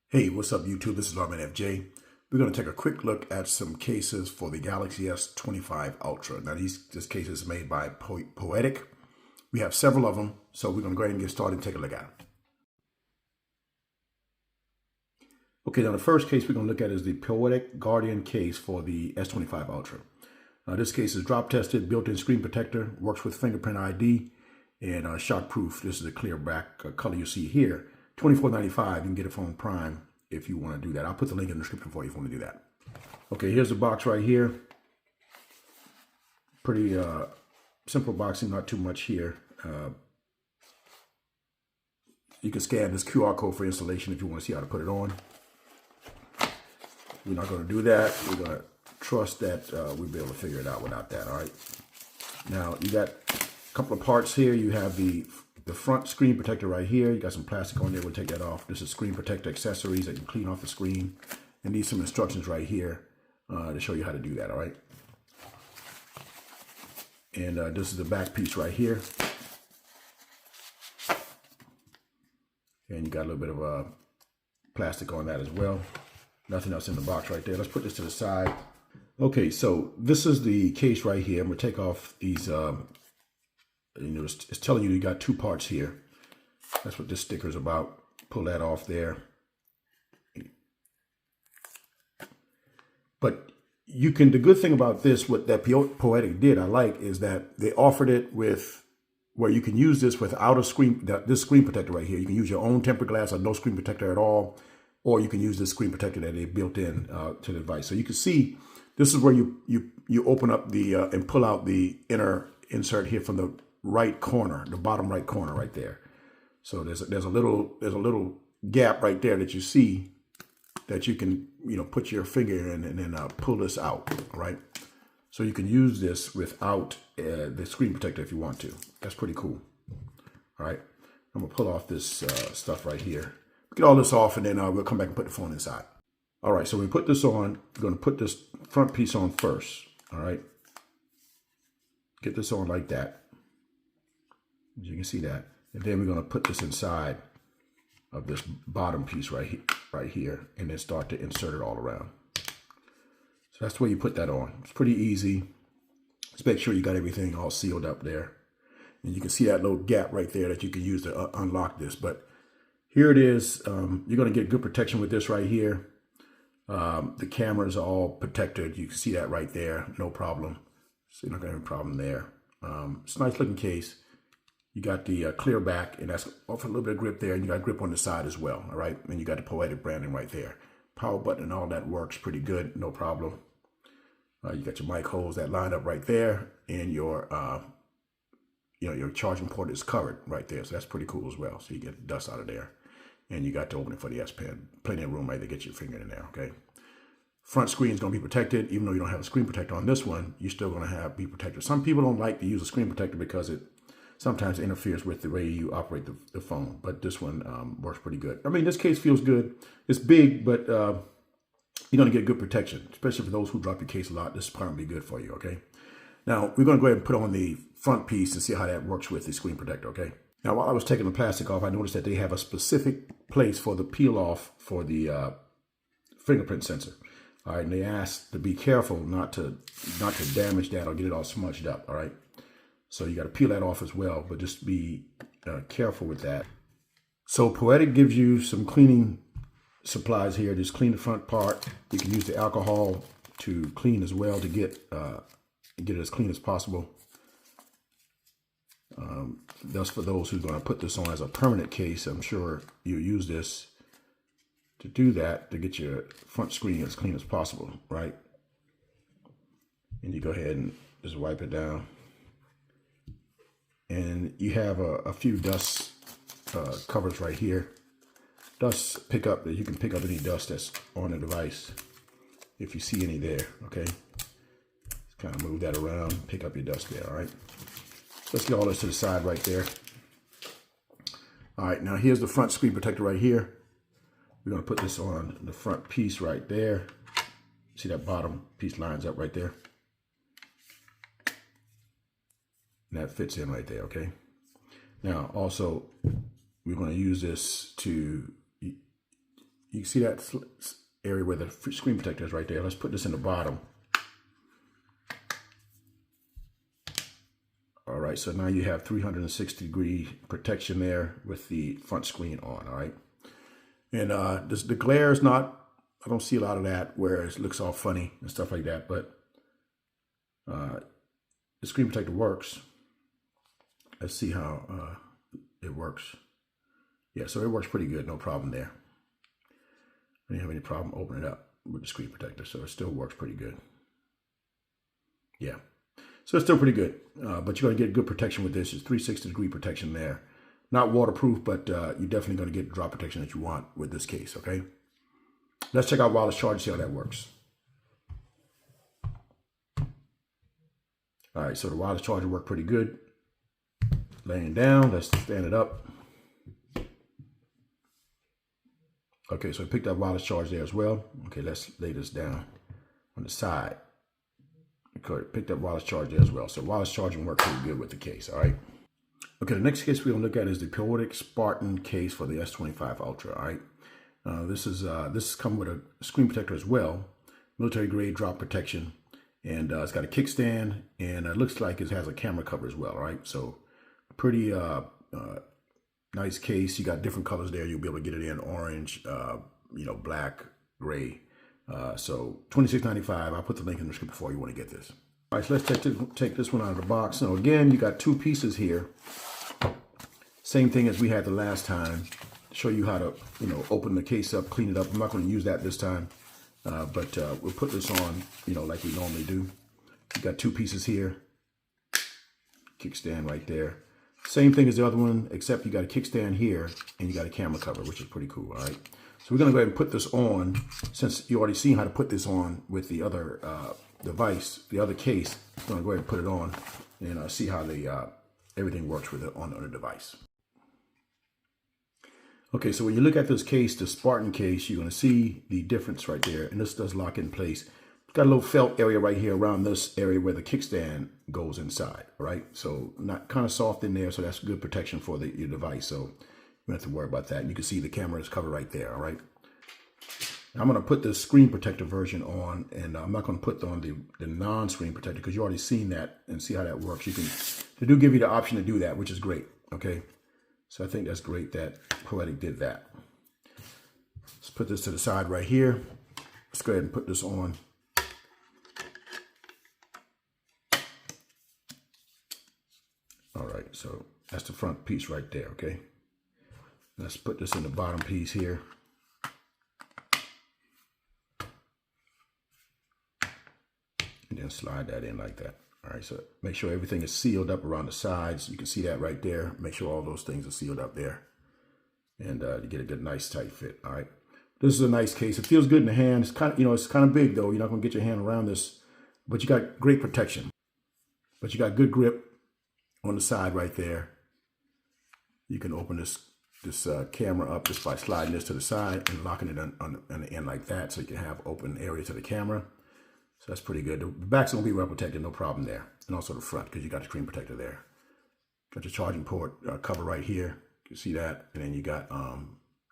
Hey, what's up YouTube? This is Larman FJ. We're going to take a quick look at some cases for the Galaxy S25 Ultra. Now this case is made by Poetic. We have several of them, so we're going to go ahead and get started and take a look at them. Okay, now the first case we're going to look at is the Poetic Guardian case for the S25 Ultra. This case is drop tested, built-in screen protector, works with fingerprint ID, and shockproof. This is a clear back color you see here. $24.95. You can get it from Prime if you want to do that. I'll put the link in the description for you if you want to do that. Okay, here's the box right here. Pretty simple boxing, not too much here. You can scan this QR code for installation if you want to see how to put it on. We're not going to do that. We're going to trust that we'll be able to figure it out without that, all right? Now, you got a couple of parts here. You have the front screen protector right here. You got some plastic on there. We'll take that off. This is screen protector accessories that you clean off the screen. And these some instructions right here to show you how to do that, all right? And this is the back piece right here. And you got a little bit of plastic on that as well. Nothing else in the box right there. Let's put this to the side. Okay, so this is the case right here. I'm going to take off these it's telling you got two parts here. That's what this sticker is about. Pull that off there. But you can, the good thing about this, what that Poetic did, I like, is that they offered it with, where you can use this without a screen, this screen protector right here. You can use your own tempered glass or no screen protector at all, or you can use this screen protector that they built in to the device. So you can see, this is where you open up the, and pull out the inner insert here from the right corner, the bottom right corner right there. So there's a little gap right there that you see that you can put your finger in and then pull this out, right? So you can use this without the screen protector if you want to. That's pretty cool. All right, I'm gonna pull off this stuff right here. Get all this off, and then we'll come back and put the phone inside. All right, so we put this on. We're gonna put this front piece on first. All right, get this on like that. You can see that. And then we're going to put this inside of this bottom piece right here, and then start to insert it all around. So that's the way you put that on. It's pretty easy. Just make sure you got everything all sealed up there. And you can see that little gap right there that you can use to unlock this. But here it is. You're going to get good protection with this right here. The cameras are all protected. You can see that right there. No problem. So you're not going to have a problem there. It's a nice looking case. You got the clear back, and that's offer a little bit of grip there, and you got grip on the side as well, all right? And you got the Poetic branding right there. Power button and all that works pretty good, no problem. You got your mic holes that line up right there, and your your charging port is covered right there, so that's pretty cool as well. So you get dust out of there, and you got to open it for the S Pen. Plenty of room right to get your finger in there, okay? Front screen is going to be protected, even though you don't have a screen protector on this one. You're still going to be protected. Some people don't like to use a screen protector because it sometimes interferes with the way you operate the phone, but this one works pretty good. I mean, this case feels good. It's big, but you're going to get good protection, especially for those who drop your case a lot. This is probably good for you, okay? Now, we're going to go ahead and put on the front piece and see how that works with the screen protector, okay? Now, while I was taking the plastic off, I noticed that they have a specific place for the peel off for the fingerprint sensor. All right, and they asked to be careful not to damage that or get it all smudged up, all right? So you got to peel that off as well, but just be careful with that. So Poetic gives you some cleaning supplies here. Just clean the front part. You can use the alcohol to clean as well to get it as clean as possible. That's for those who are going to put this on as a permanent case. I'm sure you'll use this to do that, to get your front screen as clean as possible, right? And you go ahead and just wipe it down. And you have a few dust covers right here. Dust pickup, that you can pick up any dust that's on the device if you see any there, okay? Just kind of move that around, pick up your dust there, all right? Let's get all this to the side right there. All right, now here's the front screen protector right here. We're gonna put this on the front piece right there. See that bottom piece lines up right there? And that fits in right there, okay? Now, also, we're going to use this to you see that area where the screen protector is right there. Let's put this in the bottom. All right, so now you have 360-degree protection there with the front screen on, all right? And the glare is not, I don't see a lot of that where it looks all funny and stuff like that, but the screen protector works. Let's see how it works. Yeah, so it works pretty good, no problem there. I didn't have any problem opening it up with the screen protector, so it still works pretty good. Yeah. So it's still pretty good, but you're going to get good protection with this. It's 360-degree protection there. Not waterproof, but you're definitely going to get drop protection that you want with this case, okay? Let's check out wireless charge, see how that works. All right, so the wireless charger worked pretty good. Laying down, let's stand it up. Okay, so I picked up wireless charge there as well. Okay, let's lay this down on the side. Picked up wireless charge there as well. So wireless charging worked pretty good with the case, all right? Okay, the next case we're gonna look at is the Poetic Spartan case for the S25 Ultra, all right? This come with a screen protector as well, military grade drop protection, and it's got a kickstand, and it looks like it has a camera cover as well, all right? So pretty nice case. You got different colors there. You'll be able to get it in orange, black, gray. So $26.95. I'll put the link in the description before you want to get this. All right, so let's take this one out of the box. So again, you got two pieces here. Same thing as we had the last time. Show you how to, open the case up, clean it up. I'm not going to use that this time, but we'll put this on, like we normally do. You got two pieces here. Kickstand right there. Same thing as the other one, except you got a kickstand here and you got a camera cover, which is pretty cool. All right. So we're going to go ahead and put this on. Since you already seen how to put this on with the other device, the other case, I'm going to go ahead and put it on and see how everything works with it on the device. Okay, so when you look at this case, the Spartan case, you're going to see the difference right there. And this does lock in place. It's got a little felt area right here around this area where the kickstand goes inside, right? So not kind of soft in there, so that's good protection for your device. So you don't have to worry about that. You can see the camera is covered right there, all right? Now I'm going to put the screen protector version on, and I'm not going to put on the non-screen protector because you already seen that and see how that works. They do give you the option to do that, which is great, okay? So I think that's great that Poetic did that. Let's put this to the side right here. Let's go ahead and put this on. All right, so that's the front piece right there, okay? Let's put this in the bottom piece here. And then slide that in like that. All right, so make sure everything is sealed up around the sides. You can see that right there. Make sure all those things are sealed up there. And you get a good, nice, tight fit, all right? This is a nice case. It feels good in the hand. It's kind of, it's kind of big, though. You're not going to get your hand around this. But you got great protection. But you got good grip on the side right there. You can open this camera up just by sliding this to the side and locking it on the end like that, so you can have open area to the camera. So that's pretty good. The back's gonna be well protected, no problem there. And also the front, because you got the screen protector there. Got your charging port cover right here. You can see that. And then you got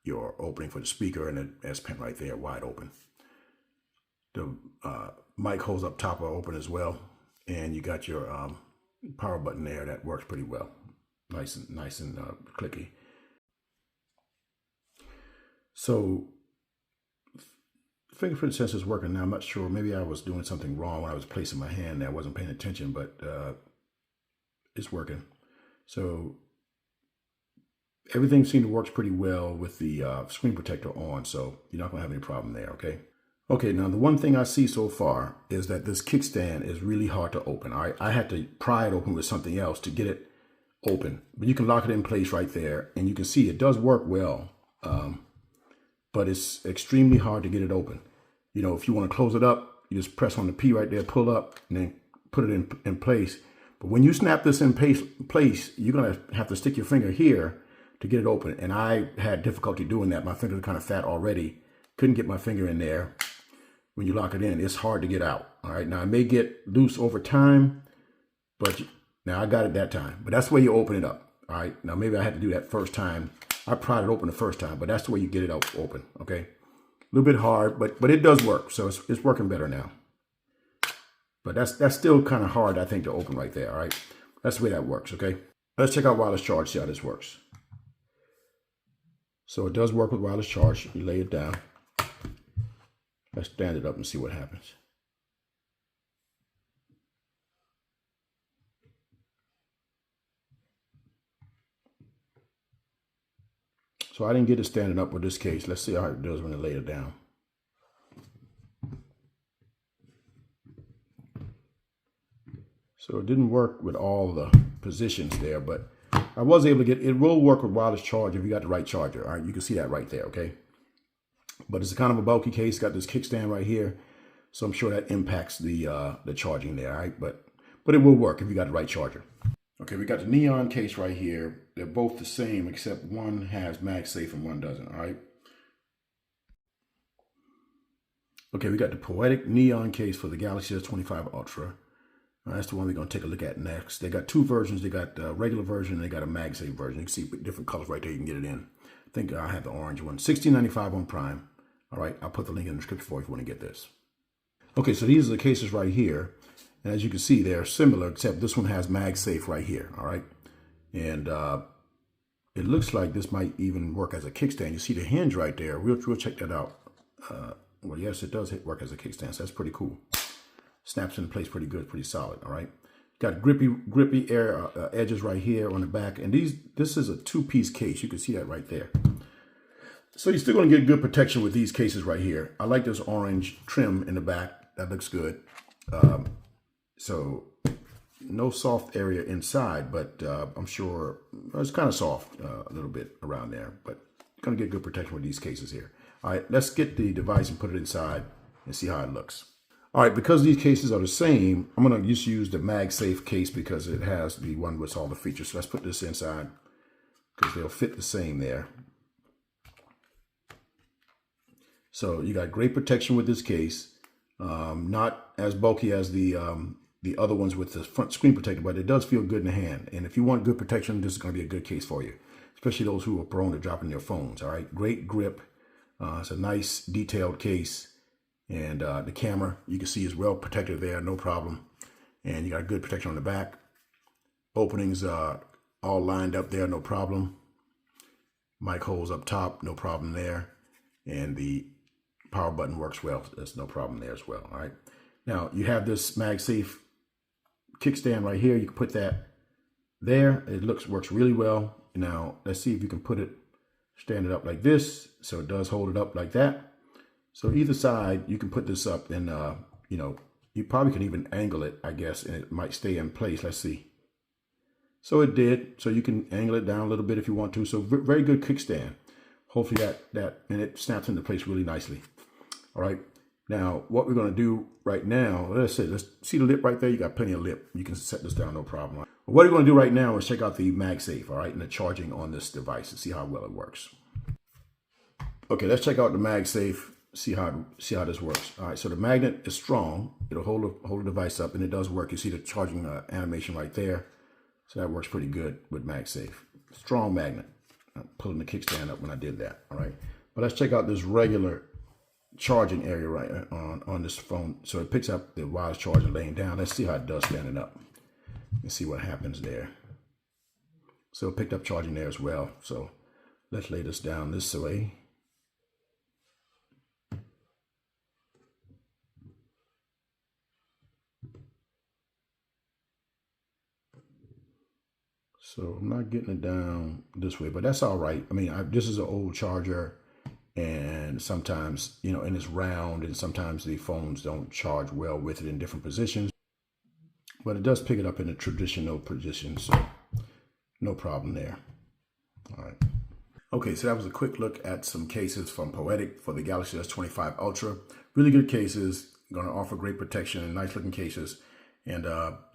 your opening for the speaker and the S Pen right there, wide open. The mic holes up top are open as well. And you got your power button there that works pretty well. Nice and clicky. So fingerprint sensor is working now. I'm not sure. Maybe I was doing something wrong when I was placing my hand there. I wasn't paying attention, but it's working. So everything seemed to work pretty well with the screen protector on. So you're not going to have any problem there, okay? Okay, now the one thing I see so far is that this kickstand is really hard to open. All right? I had to pry it open with something else to get it open. But you can lock it in place right there. And you can see it does work well. But it's extremely hard to get it open. If you want to close it up, you just press on the P right there, pull up, and then put it in place. But when you snap this in place, you're going to have to stick your finger here to get it open. And I had difficulty doing that. My fingers are kind of fat already. Couldn't get my finger in there. When you lock it in, it's hard to get out. All right. Now, it may get loose over time, but now I got it that time. But that's the way you open it up. All right. Now, maybe I had to do that first time. I pried it open the first time, but that's the way you get it open, okay? little bit hard, but it does work. So it's working better now. But that's still kind of hard, I think, to open right there. All right, that's the way that works. Okay, let's check out wireless charge. See how this works. So it does work with wireless charge. You lay it down. Let's stand it up and see what happens. So I didn't get it standing up with this case. Let's see how it does when I lay it down. So it didn't work with all the positions there, but I was able to get, it will work with wireless charge if you got the right charger. All right, you can see that right there, okay? But it's kind of a bulky case, got this kickstand right here. So I'm sure that impacts the charging there, all right? But it will work if you got the right charger. Okay, we got the neon case right here. They're both the same, except one has MagSafe and one doesn't, all right? Okay, we got the Poetic neon case for the Galaxy S25 Ultra. That's the one we're going to take a look at next. They got two versions. They got a regular version and they got a MagSafe version. You can see different colors right there. You can get it in. I think I have the orange one. $16.95 on Prime. All right, I'll put the link in the description for you if you want to get this. Okay, so these are the cases right here. And as you can see, they're similar, except this one has MagSafe right here. All right, and it looks like this might even work as a kickstand. You see the hinge right there. We'll check that out. Well, yes, it does work as a kickstand. So that's pretty cool. Snaps into place pretty good, pretty solid. All right, got grippy air edges right here on the back, and this is a two-piece case. You can see that right there. So you're still going to get good protection with these cases right here. I like this orange trim in the back. That looks good. So no soft area inside, but I'm sure it's kind of soft a little bit around there. But you're going to get good protection with these cases here. All right, let's get the device and put it inside and see how it looks. All right, because these cases are the same, I'm going to just use the MagSafe case because it has the one with all the features. So let's put this inside because they'll fit the same there. So you got great protection with this case. Not as bulky as the other ones with the front screen protector, but it does feel good in the hand. And if you want good protection, this is going to be a good case for you, especially those who are prone to dropping their phones. All right, great grip. It's a nice detailed case. And the camera, you can see, is well protected there, no problem. And you got good protection on the back. Openings all lined up there, no problem. Mic holes up top, no problem there. And the power button works well. There's no problem there as well. All right. Now you have this MagSafe kickstand right here. You can put that there. It works really well. Now let's see if you can stand it up like this. So it does hold it up like that. So either side, you can put this up and, you know, you probably can even angle it, I guess, and it might stay in place. Let's see. So it did. So you can angle it down a little bit if you want to. So very good kickstand. Hopefully and it snaps into place really nicely. All right. Now, what we're going to do right now, let's see the lip right there. You got plenty of lip. You can set this down, no problem. What we're going to do right now is check out the MagSafe, all right, and the charging on this device and see how well it works. Okay, let's check out the MagSafe. See how this works. All right, so the magnet is strong. It'll hold the device up, and it does work. You see the charging animation right there. So that works pretty good with MagSafe. Strong magnet. I'm pulling the kickstand up when I did that. All right, but let's check out this regular charging area right on this phone. So it picks up the wireless charger laying down. Let's see how it does standing up and see what happens there. So it picked up charging there as well. So let's lay this down this way. So I'm not getting it down this way, but that's all right. I mean, this is an old charger, and sometimes, you know, and it's round, and sometimes the phones don't charge well with it in different positions. But it does pick it up in a traditional position, so no problem there. All right. Okay, so that was a quick look at some cases from Poetic for the Galaxy S25 Ultra. Really good cases, going to offer great protection and nice looking cases, and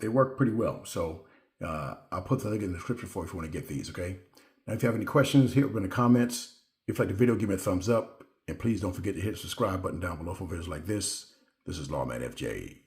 they work pretty well. So I'll put the link in the description for you if you want to get these, okay? Now, if you have any questions, hit up in the comments. If you like the video, give me a thumbs up. And please don't forget to hit the subscribe button down below for videos like this. This is Lawman FJ.